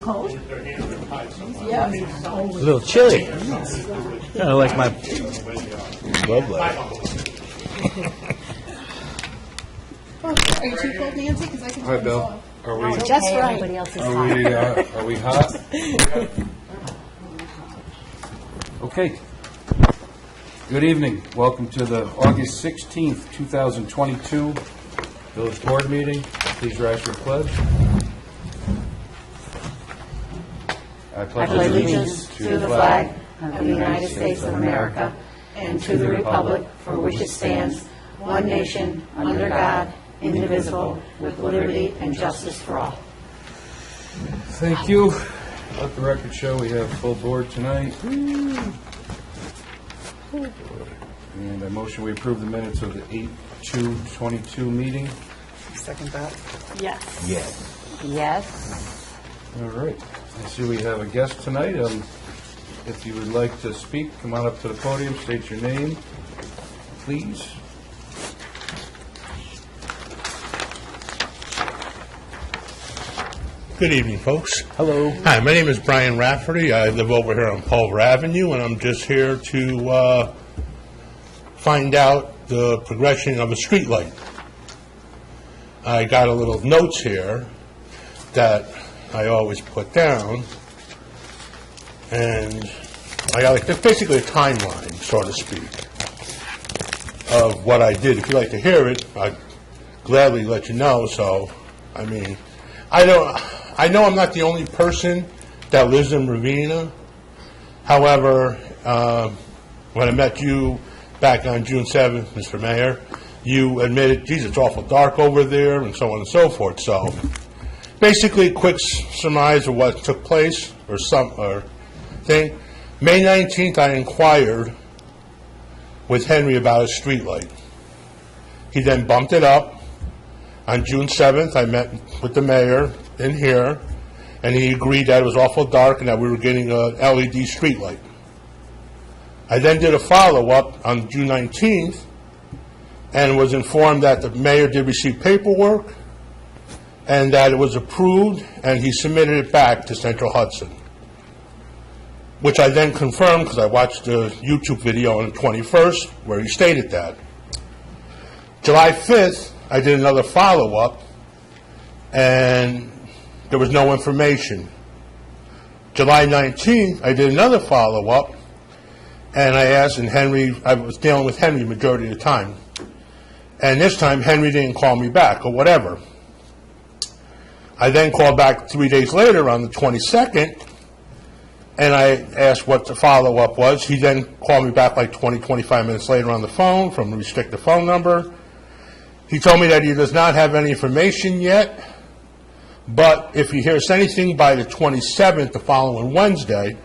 Cold? Yeah. A little chilly. Kind of like my love letter. Are you too cold, Nancy? Because I can. Hi, Bill. Are we? Just right. Everybody else is Are we hot? Okay. Good evening. Welcome to the August 16th, 2022 Village Board meeting. Please rise for the pledge. I pledge allegiance to the flag of the United States of America and to the republic for which it stands, one nation, under God, indivisible, with liberty and justice for all. Thank you. Let the record show we have full board tonight. And I motion we approve the minutes of the 8/2/22 meeting. Second that. Yes. Yes. All right. I see we have a guest tonight. If you would like to speak, come on up to the podium, state your name, please. Good evening, folks. Hello. Hi, my name is Brian Rafferty. I live over here on Culver Avenue, and I'm just here to find out the progression of a street light. I got a little notes here that I always put down, and I got basically a timeline, so to speak, of what I did. If you'd like to hear it, I'd gladly let you know. So, I mean, I know I'm not the only person that lives in Ravena. However, when I met you back on June 7th, Mr. Mayor, you admitted, geez, it's awful dark over there, and so on and so forth. So, basically, a quick surmise of what took place, or thing. May 19th, I inquired with Henry about a street light. He then bumped it up. On June 7th, I met with the mayor in here, and he agreed that it was awful dark and that we were getting a LED street light. I then did a follow-up on June 19th and was informed that the mayor did receive paperwork and that it was approved, and he submitted it back to Central Hudson, which I then confirmed because I watched the YouTube video on the 21st where he stated that. July 5th, I did another follow-up, and there was no information. July 19th, I did another follow-up, and I asked, and I was dealing with Henry majority of the time, and this time Henry didn't call me back or whatever. I then called back 3 days later on the 22nd, and I asked what the follow-up was. He then called me back like 20, 25 minutes later on the phone from a restricted phone number. He told me that he does not have any information yet, but if he hears anything by the 27th, the following Wednesday,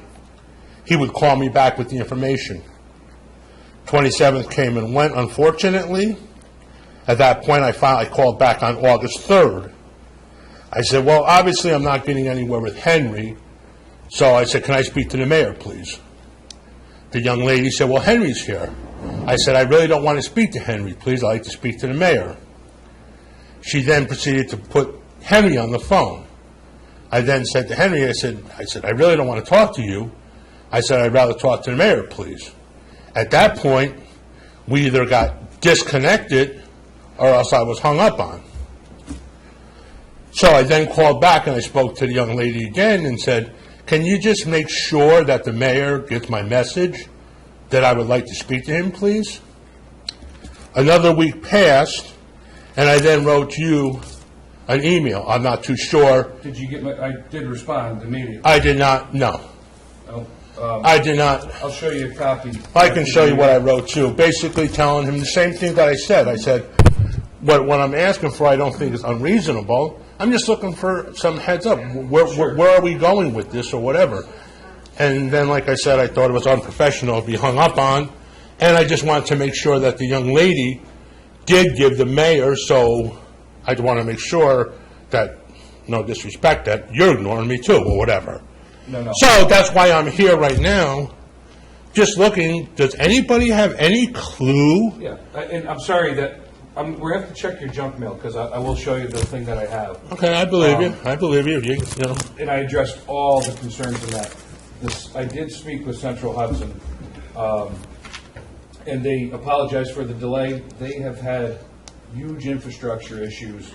he would call me back with the information. 27th came and went, unfortunately. At that point, I called back on August 3rd. I said, well, obviously I'm not getting anywhere with Henry, so I said, can I speak to the mayor, please? The young lady said, well, Henry's here. I said, I really don't want to speak to Henry, please. I'd like to speak to the mayor. She then proceeded to put Henry on the phone. I then said to Henry, I said, I really don't want to talk to you. I said, I'd rather talk to the mayor, please. At that point, we either got disconnected or else I was hung up on. So I then called back and I spoke to the young lady again and said, can you just make sure that the mayor gets my message that I would like to speak to him, please? Another week passed, and I then wrote you an email. I'm not too sure. Did you get I did respond immediately. I did not, no. Oh, I did not. I'll show you a copy. I can show you what I wrote, too. Basically telling him the same thing that I said. I said, what I'm asking for I don't think is unreasonable. I'm just looking for some heads up. Where are we going with this or whatever? And then, like I said, I thought it was unprofessional to be hung up on, and I just wanted to make sure that the young lady did give the mayor, so I'd want to make sure that, no disrespect, that you're ignoring me too, or whatever. No. So that's why I'm here right now, just looking, does anybody have any clue? Yeah, and I'm sorry that we're going to have to check your junk mail, because I will show you the thing that I have. Okay, I believe you. I believe you. You know. And I addressed all the concerns in that. I did speak with Central Hudson, and they apologized for the delay. They have had huge infrastructure issues.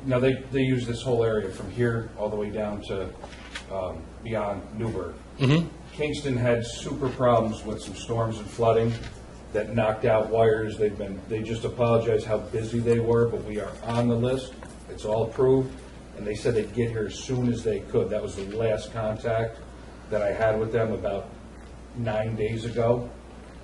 Now, they use this whole area from here all the way down to beyond Newburgh. Kingston had super problems with some storms and flooding that knocked out wires. They just apologized how busy they were, but we are on the list. It's all approved, and they said they'd get here as soon as they could. That was the last contact that I had with them about 9 days ago.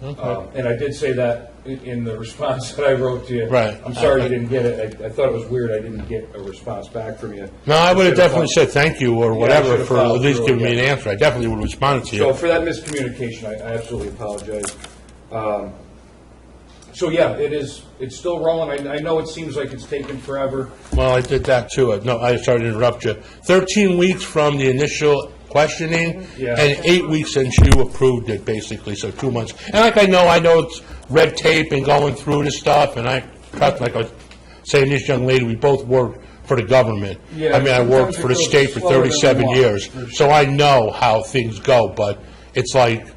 And I did say that in the response that I wrote to you. Right. I'm sorry you didn't get it. I thought it was weird I didn't get a response back from you. No, I would have definitely said thank you or whatever should've for at followed least through, giving me an yeah. answer. I definitely would have responded to you. So for that miscommunication, I absolutely apologize. So yeah, it's still rolling. I know it seems like it's taken forever. Well, I did that too. No, I started to interrupt you. 13 weeks from the initial questioning, Yeah. and 8 weeks since you approved it, basically, so 2 months. And like I know it's red tape and going through this stuff, and like I was saying, this young lady, we both worked for the government. Yeah, I mean, I worked sometimes for the it goes state for slower than we 37 want. years, so I know how things go, but it's like,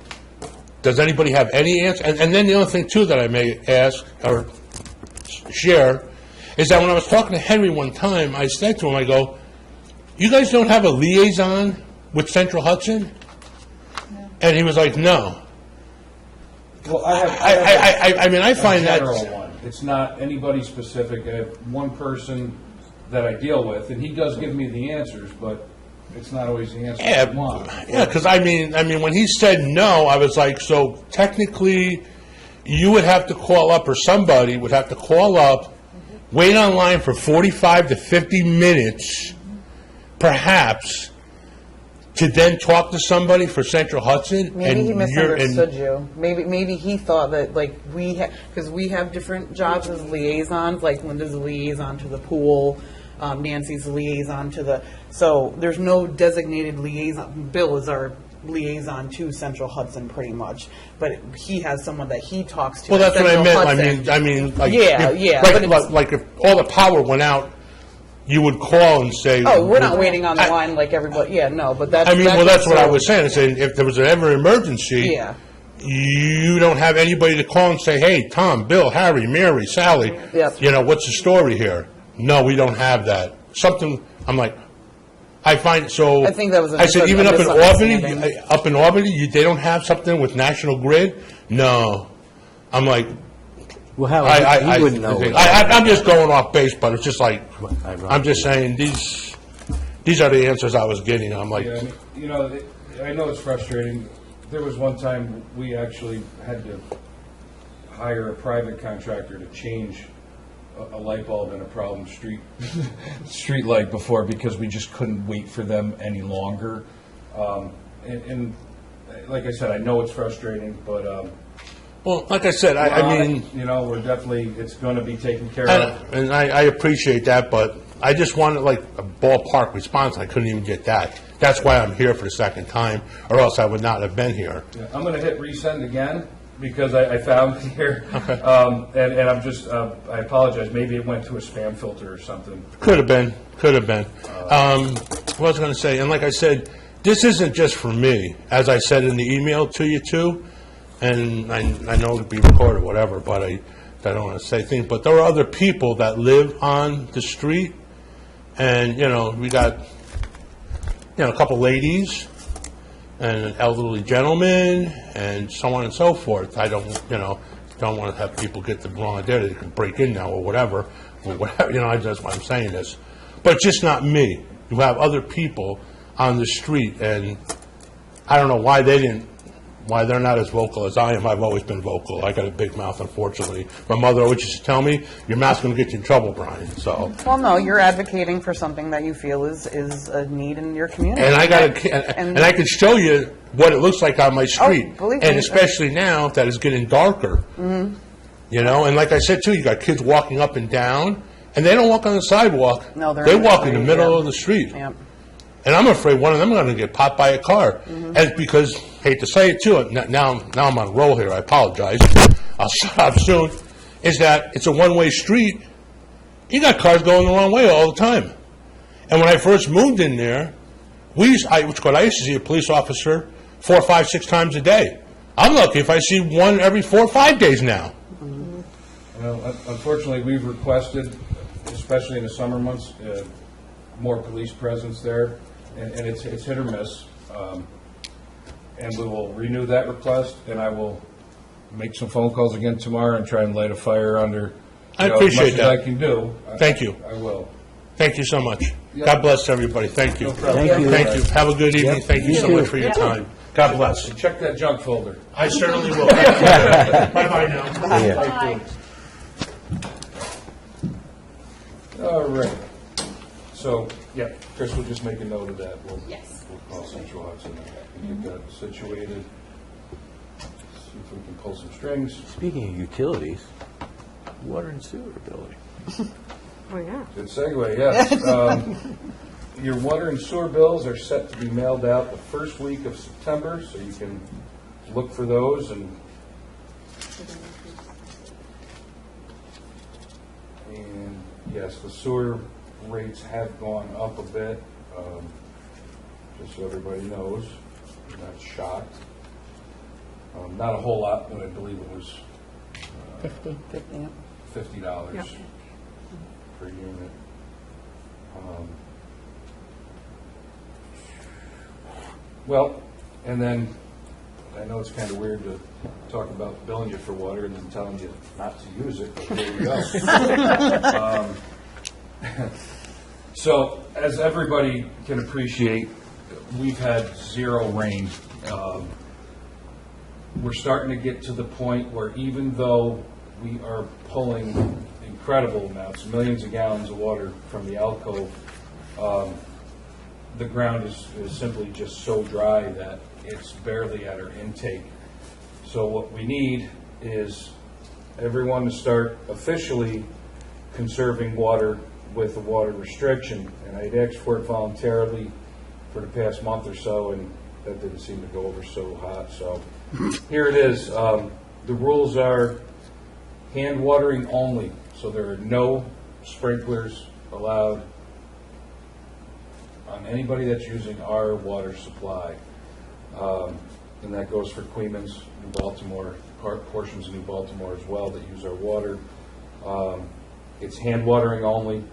does anybody have any answer? And then the other thing, too, that I may ask or share is that when I was talking to Henry one time, I said to him, I go, you guys don't have a liaison with Central Hudson? And he was like, no. Well, I mean, I find that... general one. It's not anybody specific. I have one person that I deal with, and he does give me the answers, but it's not always the answer I want. Yeah, because I mean, when he said no, I was like, so technically, you would have to call up, or somebody would have to call up, wait online for 45 to 50 minutes, perhaps, to then talk to somebody for Central Hudson? Maybe he and you're- and- misunderstood you. Maybe he thought that, like, because we have different jobs as liaisons, like Linda's a liaison to the pool, Nancy's a liaison to the, so there's no designated liaison. Bill is our liaison to Central Hudson, pretty much, but he has someone that he talks to. Well, at that's what I Central meant. Hudson. I mean, like, Yeah, if- yeah, like- but it's- like if all the power went out, you would call and say... Oh, we're not waiting on the line like everybody, yeah, no, but that's... I mean, well, that's what I so- was saying. I said, if there was an ever emergency, Yeah. you don't have anybody to call and say, hey, Tom, Bill, Harry, Mary, Sally, Yep. what's the story here? No, we don't have that. Something, I'm like, I find, so... I think that was a I said, even up in Albany, misunderstanding. they don't have something with National Grid? No. I'm like, Well, how, I he wouldn't know. I'm just going off base, but it's just like, Ironically. I'm just saying, these are the answers I was getting. I'm like, Yeah, I know it's frustrating. There was one time we actually had to hire a private contractor to change a light bulb in a problem street light before, because we just couldn't wait for them any longer. And like I said, I know it's frustrating, but well, like I said, I mean... we're definitely, it's going to be taken care of. And I appreciate that, but I just wanted like a ballpark response. I couldn't even get that. That's why I'm here for the second time, or else I would not have been here. Yeah, I'm going to hit resend again, because I found it here. And I'm just, I apologize, maybe it went to a spam filter or something. Could have been. What was I going to say? And like I said, this isn't just for me. As I said in the email to you too, and I know it'll be recorded, whatever, but I don't want to say things, but there are other people that live on the street, and, we got, a couple ladies, and an elderly gentleman, and so on and so forth. I don't want to have people get the wrong idea, they can break in now or whatever, that's why I'm saying this. But it's just not me. You have other people on the street, and I don't know why they're not as vocal as I am. I've always been vocal. I got a big mouth, unfortunately. My mother always used to tell me, your mouth's going to get you in trouble, Brian, so. Well, no, you're advocating for something that you feel is a need in your community. And I can show you what it looks like on my street. believe me. And especially now that it's getting darker. And like I said, too, you got kids walking up and down, and they don't walk on the sidewalk. No, they're They in the walk in the street, middle yeah. of the street. Yep. And I'm afraid one of them is going to get popped by a car. And because, hate to say it too, now I'm on a roll here, I apologize. I'll shut up soon. is that it's a one-way street. You got cars going the wrong way all the time. And when I first moved in there, I used to see a police officer 4, 5, 6 times a day. I'm lucky if I see one every 4 or 5 days now. Well, unfortunately, we've requested, especially in the summer months, more police presence there, and it's hit or miss. And we will renew that request, and I will make some phone calls again tomorrow and try and light a fire under, I appreciate as much that. as I can do. Thank you. I will. Thank you so much. God bless everybody. Thank you. problem. Thank you. Thank you. Have a good evening. Thank you so much for your time. God bless. Check that junk folder. I certainly will. Thank you. Bye-bye now. Yeah. All right. So, yeah, Chris will just make a note of that. Yes. We'll call Central Hudson and get that situated. See if we can pull some strings. Speaking of utilities, water and sewer ability. Oh, yeah. Good segue, yes. Your water and sewer bills are set to be mailed out the first week of September, so you can look for those. And yes, the sewer rates have gone up a bit, just so everybody knows. I'm not shocked. Not a whole lot, but I believe it was $50. $50 Yep. per unit. Well, and then, I know it's kind of weird to talk about billing you for water and then telling you not to use it, but there you go. So, as everybody can appreciate, we've had zero rain. We're starting to get to the point where even though we are pulling incredible amounts, millions of gallons of water from the alcove, the ground is simply just so dry that it's barely at our intake. So what we need is everyone to start officially conserving water with a water restriction. And I'd asked for it voluntarily for the past month or so, and that didn't seem to go over so hot. So here it is. The rules are hand watering only. So there are no sprinklers allowed on anybody that's using our water supply. And that goes for Queens, New Baltimore, portions of New Baltimore as well that use our water. It's hand watering only.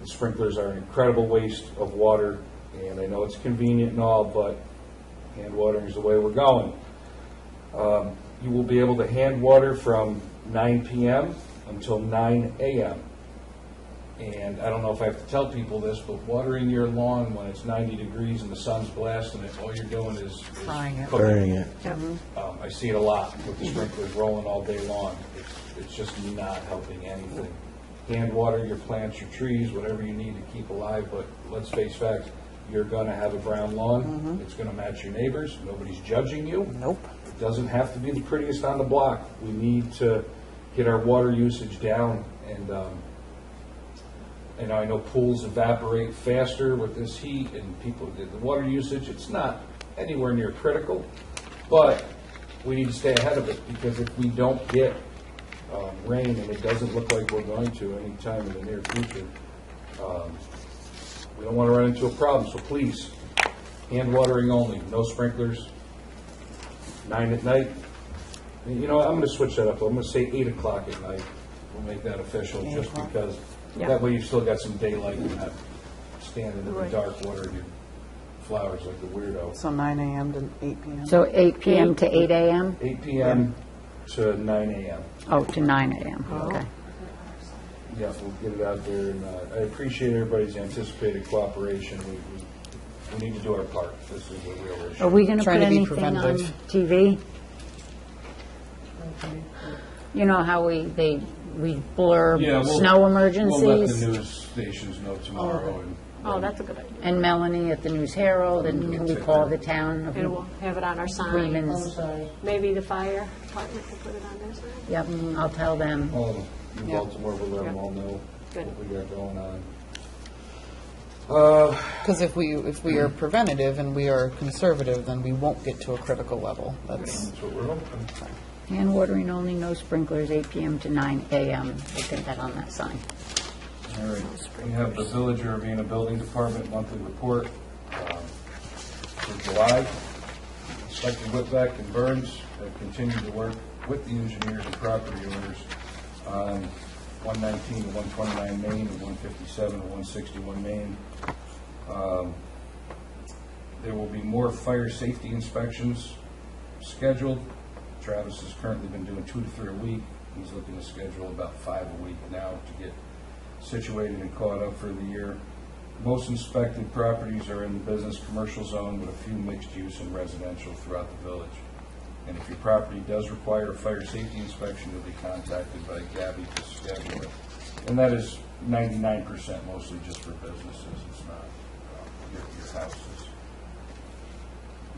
The sprinklers are an incredible waste of water, and I know it's convenient and all, but hand watering is the way we're going. You will be able to hand water from 9 p.m. until 9 a.m. And I don't know if I have to tell people this, but watering your lawn when it's 90 degrees and the sun's blasting it, all you're doing is Frying it. cooking. Burning it. I see it a lot with the sprinklers rolling all day long. It's just not helping anything. Hand water your plants, your trees, whatever you need to keep alive, but let's face facts. You're going to have a brown lawn. It's going to match your neighbors. Nobody's judging you. Nope. It doesn't have to be the prettiest on the block. We need to get our water usage down, and I know pools evaporate faster with this heat, and the water usage, it's not anywhere near critical, but we need to stay ahead of it, because if we don't get rain, and it doesn't look like we're going to anytime in the near future, we don't want to run into a problem. So please, hand watering only, no sprinklers, 9 at night. You know what, I'm going to switch that up. I'm going to say 8 o'clock at night. We'll make that official, just because that way you've still got some daylight and not standing in the dark watering your flowers like a weirdo. So 9 a.m. to 8 p.m. So 8 p.m. to 8 a.m.? 8 p.m. to 9 a.m. Oh, to 9 a.m., okay. Yeah, we'll get it out there, and I appreciate everybody's anticipated cooperation. We need to do our part. This is a real issue. Are we going to put Trying to be anything on preventative. TV? You know how we blur Yeah, snow We'll let emergencies? the news stations know tomorrow. And Oh, that's a good idea. And Melanie at the News Herald, and can we call the town of And we'll have it on our sign. Freeman's? Maybe the fire department can put it on their sign. Yep, I'll tell them. all of New Baltimore will let them all know Good. what we got going on. Because if we are preventative and we are conservative, then we won't get to a critical level. That's That's what we're hoping. Hand watering only, no sprinklers, 8 p.m. to 9 a.m. We'll get that on that sign. All right, we have the Village of Ravena Building Department monthly report for July. Inspector Whitbeck and Burns have continued to work with the engineers and property owners on 119 to 129 Main and 157 to 161 Main. There will be more fire safety inspections scheduled. Travis has currently been doing 2 to 3 a week. He's looking to schedule about 5 a week now to get situated and caught up for the year. Most inspected properties are in the business commercial zone with a few mixed use and residential throughout the village. And if your property does require a fire safety inspection, you'll be contacted by Gabby to schedule it. And that is 99% mostly just for businesses. It's not your houses.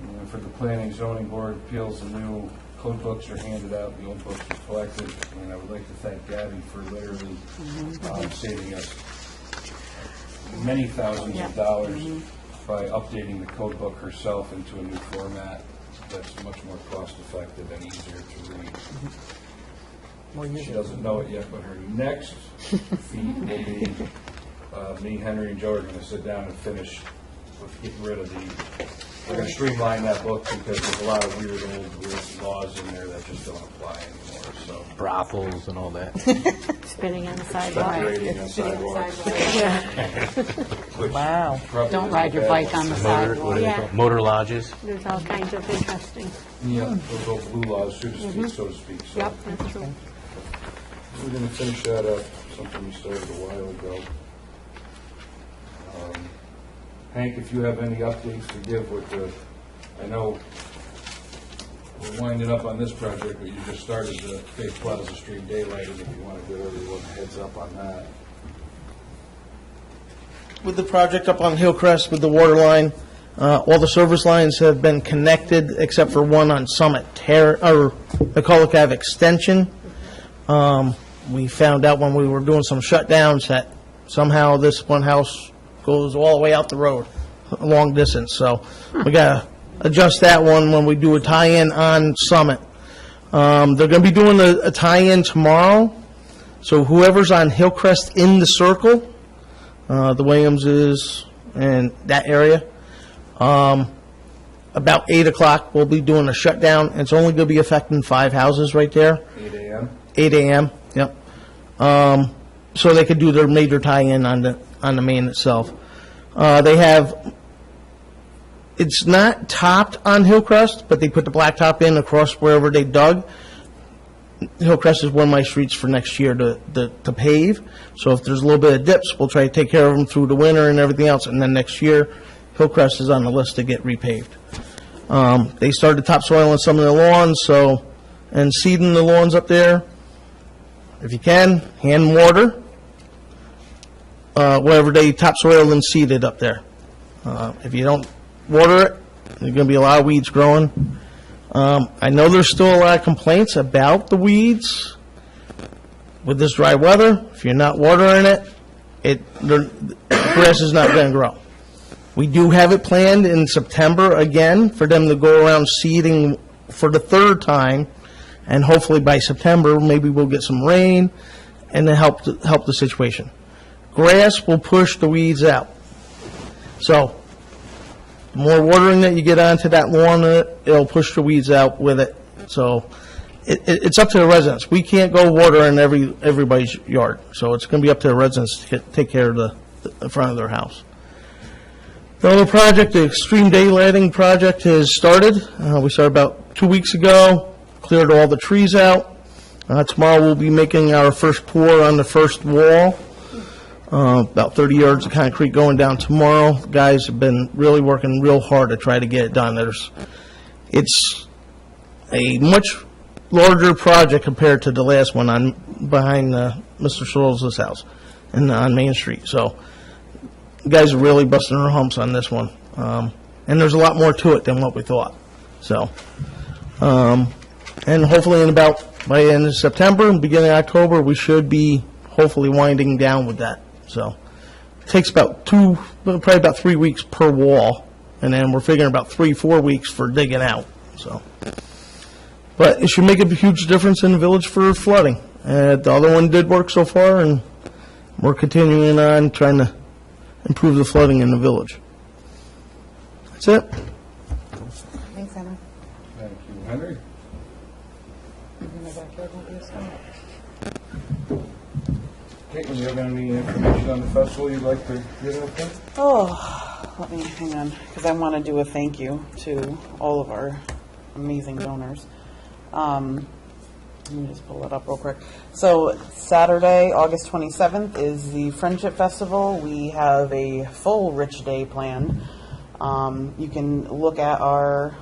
And for the Planning Zoning Board appeals, the new code books are handed out, the old books are collected, and I would like to thank Gabby for literally saving us many thousands of dollars by updating the code book herself into a new format that's much more cost effective and easier to read. She doesn't know it yet, but her next feat will be me, Henry, and Joe are going to sit down and finish with getting rid of we're going to streamline that book because there's a lot of weird old laws in there that just don't apply anymore. So Brothels and all that. Spinning on the sidewalk. separating on sidewalks. which Wow. probably Don't isn't ride your bad. bike on the sidewalk. What do they call it? Motor lodges. There's all kinds of interesting. Yeah, those old blue laws, so to speak. So Yep, that's true. we're going to finish that up, something we started a while ago. Hank, if you have any updates to give with I know we're winding up on this project, but you just started the Faith Plaza Street daylighting, if you want to give everyone a heads up on that. With the project up on Hillcrest with the water line, all the service lines have been connected except for one on Summit or the Colic Ave extension. We found out when we were doing some shutdowns that somehow this one house goes all the way out the road, a long distance. So we got to adjust that one when we do a tie-in on Summit. They're going to be doing a tie-in tomorrow. So whoever's on Hillcrest in the circle, the Williams is in that area, about 8 o'clock we'll be doing a shutdown. It's only going to be affecting 5 houses right there. 8 a.m.? 8 a.m., yep. So they could do their major tie-in on the main itself. It's not topped on Hillcrest, but they put the blacktop in across wherever they dug. Hillcrest is one of my streets for next year to pave. So if there's a little bit of dips, we'll try to take care of them through the winter and everything else. And then next year, Hillcrest is on the list to get repaved. They started topsoil on some of the lawns, and seeding the lawns up there. If you can, hand water wherever they topsoil and seed it up there. If you don't water it, there's going to be a lot of weeds growing. I know there's still a lot of complaints about the weeds with this dry weather. If you're not watering the grass is not going to grow. We do have it planned in September again for them to go around seeding for the 3rd time, and hopefully by September maybe we'll get some rain and then help the situation. Grass will push the weeds out. So the more watering that you get onto that lawn, it'll push the weeds out with it. So it's up to the residents. We can't go water in everybody's yard. So it's going to be up to the residents to take care of the front of their house. The other project, the extreme daylighting project, has started. We started about 2 weeks ago, cleared all the trees out. Tomorrow we'll be making our first pour on the first wall. About 30 yards of concrete going down tomorrow. The guys have been really working real hard to try to get it done. It's a much larger project compared to the last one behind Mr. Schultz's house and on Main Street. So the guys are really busting their humps on this one. And there's a lot more to it than what we thought. So, and hopefully by the end of September and beginning of October, we should be hopefully winding down with that. So it takes probably about 3 weeks per wall, and then we're figuring about 3-4 weeks for digging out. So But it should make a huge difference in the village for flooding. The other one did work so far, and we're continuing on trying to improve the flooding in the village. That's it. Thanks, Henry. Thank you, Henry. Caitlin, you have any information on the festival you'd like to get out there? Oh, let me, hang on, because I want to do a thank you to all of our amazing donors. Let me just pull it up real quick. So Saturday, August 27th is the Friendship Festival. We have a full Rich Day planned. You can look at our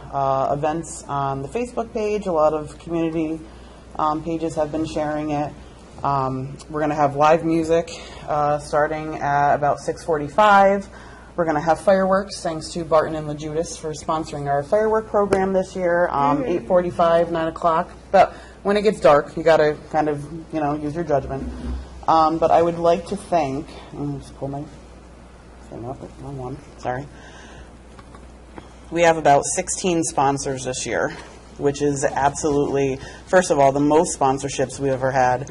events on the Facebook page. A lot of community pages have been sharing it. We're going to have live music starting at about 6:45. We're going to have fireworks, thanks to Barton and LaJudas for sponsoring our firework program this year, 8:45, 9 o'clock. But when it gets dark, you got to kind of, use your judgment. But I would like to thank, let me just pull my thing up, wrong one, sorry. We have about 16 sponsors this year, which is absolutely, first of all, the most sponsorships we've ever had.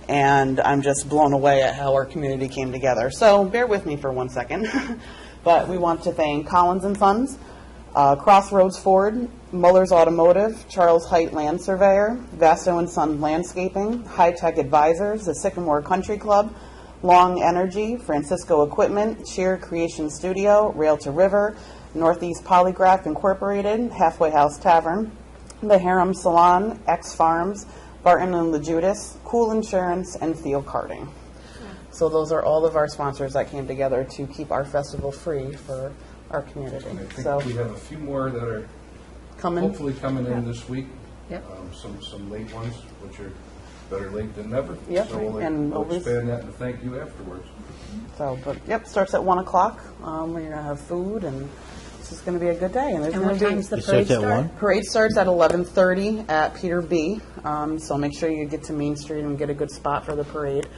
And I'm just blown away at how our community came together. So bear with me for 1 second. But we want to thank Collins and Sons, Crossroads Ford, Muller's Automotive, Charles Height Land Surveyor, Vasto and Son Landscaping, High Tech Advisors, the Sycamore Country Club, Long Energy, Francisco Equipment, Sheer Creation Studio, Rail to River, Northeast Polygraph Incorporated, Halfway House Tavern, The Harem Salon, X Farms, Barton and LaJudas, Cool Insurance, and Theo Karting. So those are all of our sponsors that came together to keep our festival free for our community. And I think So we have a few more that are hopefully coming in this week. Yep. Some late ones, which are better late than never. Yep, So and we'll always- expand that and thank you afterwards. So, but yep, starts at 1 o'clock. We're gonna have food, and it's just gonna be a good day. And there's And gonna what be time's the It parade starts at start? 1? parade starts at 11:30 at Peter B. So make sure you get to Main Street and get a good spot for the parade.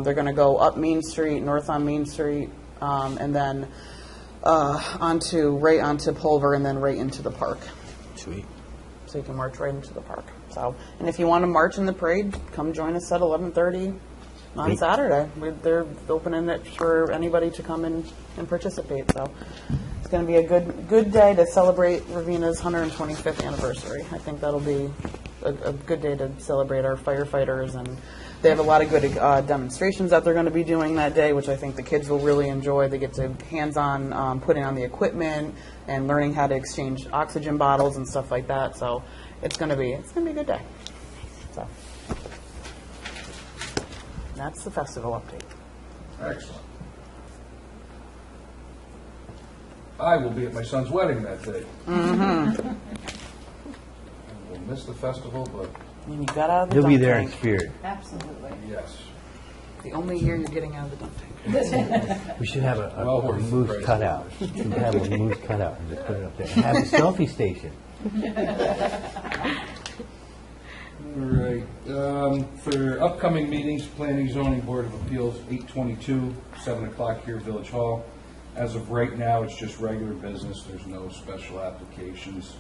They're gonna go up Main Street, north on Main Street, and then right onto Pulver, and then right into the park. Sweet. So you can march right into the park. So, and if you want to march in the parade, come join us at 11:30 on Great. Saturday. They're opening it for anybody to come in and participate. So it's going to be a good day to celebrate Ravena's 125th anniversary. I think that'll be a good day to celebrate our firefighters, and they have a lot of good demonstrations that they're going to be doing that day, which I think the kids will really enjoy. They get to hands-on putting on the equipment and learning how to exchange oxygen bottles and stuff like that. So it's going to be a good day. So that's the festival update. Excellent. I will be at my son's wedding that day. Mm-hmm. We'll miss the festival, but And you got out of the He'll dunk be there in tank. spirit. yes. The only year you're getting out of the dunk tank. We should have Well a worth the moose price. cutout. We should have a moose cutout and just put it up there. Have a selfie station. All right. For upcoming meetings, Planning Zoning Board of Appeals, 8/22, 7 o'clock here, Village Hall. As of right now, it's just regular business. There's no special applications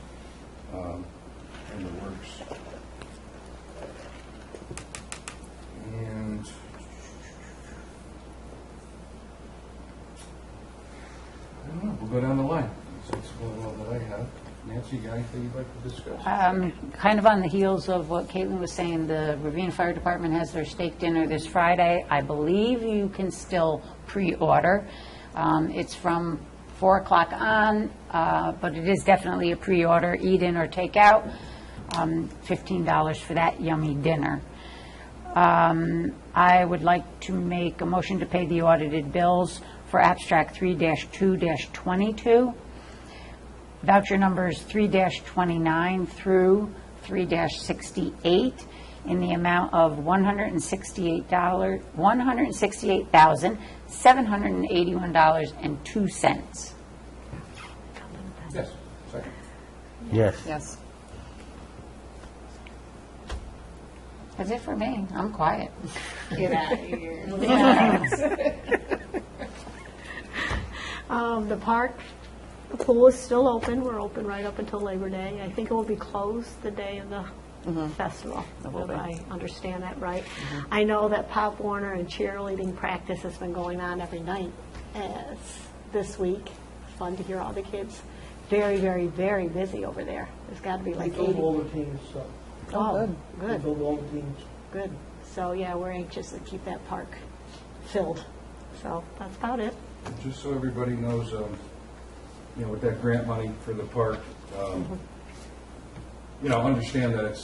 in the works. And I don't know, we'll go down the line. That's all that I have. Nancy, you got anything you'd like to discuss? Kind of on the heels of what Caitlin was saying, the Ravena Fire Department has their steak dinner this Friday. I believe you can still pre-order. It's from 4 o'clock on, but it is definitely a pre-order, eat-in or take-out. $15 for that yummy dinner. I would like to make a motion to pay the audited bills for abstract 3-2-22. Voucher numbers 3-29 through 3-68 in the amount of $168,781.02. Yes, second. Yes. Yes. That's it for me. I'm quiet. Get out of here. The park, the pool is still open. We're open right up until Labor Day. I think it will be closed the day of the festival, if I understand that right. I know that Pop Warner and cheerleading practice has been going on every night this week. Fun to hear all the kids. Very, very, very busy over there. There's got to be like 80. all the teams, so. Oh, They good, filled all the teams. good. So, yeah, we're anxious to keep that park filled. So that's about it. Just so everybody knows, with that grant money for the park, understand that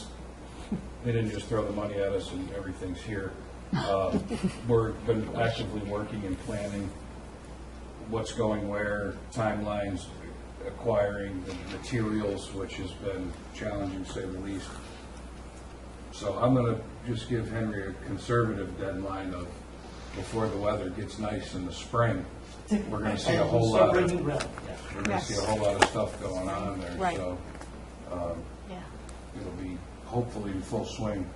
they didn't just throw the money at us and everything's here. We've been actively working and planning what's going where, timelines, acquiring the materials, which has been challenging, to say the least. So I'm going to just give Henry a conservative deadline of before the weather gets nice in the spring. We're going to see a whole lot. We're going to see a whole lot of stuff going on there. Right. So Yeah. it'll be hopefully in full swing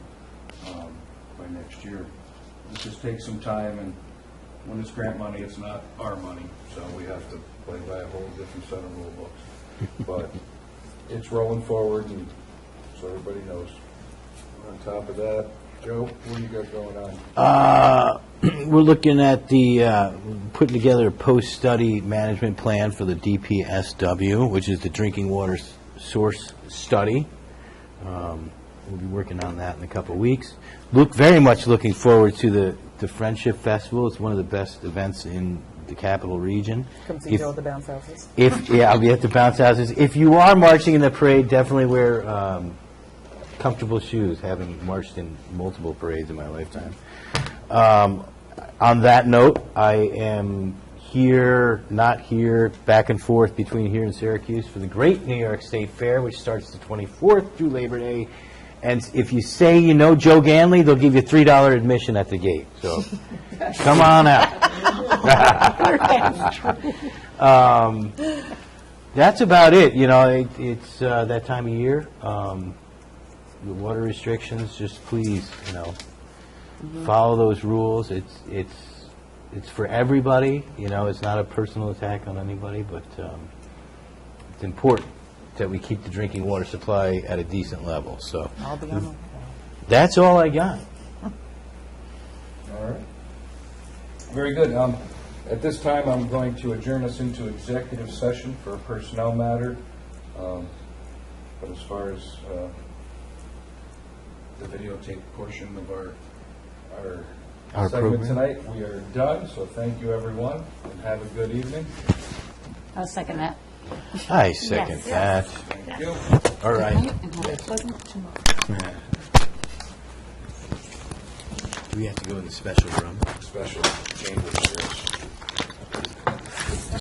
by next year. It just takes some time, and when it's grant money, it's not our money, so we have to play by a whole different set of rule books. But it's rolling forward, and so everybody knows. On top of that, Joe, what do you got going on? We're looking at putting together a post-study management plan for the DPSW, which is the Drinking Water Source Study. We'll be working on that in a couple of weeks. Very much looking forward to the Friendship Festival. It's one of the best events in the capital region. Come see Joe at the bounce houses. I'll be at the bounce houses. If you are marching in the parade, definitely wear comfortable shoes, having marched in multiple parades in my lifetime. On that note, I am here, not here, back and forth between here and Syracuse for the Great New York State Fair, which starts the 24th through Labor Day. And if you say you know Joe Ganley, they'll give you $3 admission at the gate. So come on out. That's about it. It's that time of year. The water restrictions, just please, follow those rules. It's for everybody. It's not a personal attack on anybody, but it's important that we keep the drinking water supply at a decent level. So I'll be on. that's all I got. All right. Very good. At this time, I'm going to adjourn us into executive session for a personnel matter. But as far as the videotape portion of our segment program tonight, we are done. So thank you, everyone, and have a good evening. I'll second that. I second that. Thank you. All right. Do we have to go in the special room? Special chamber.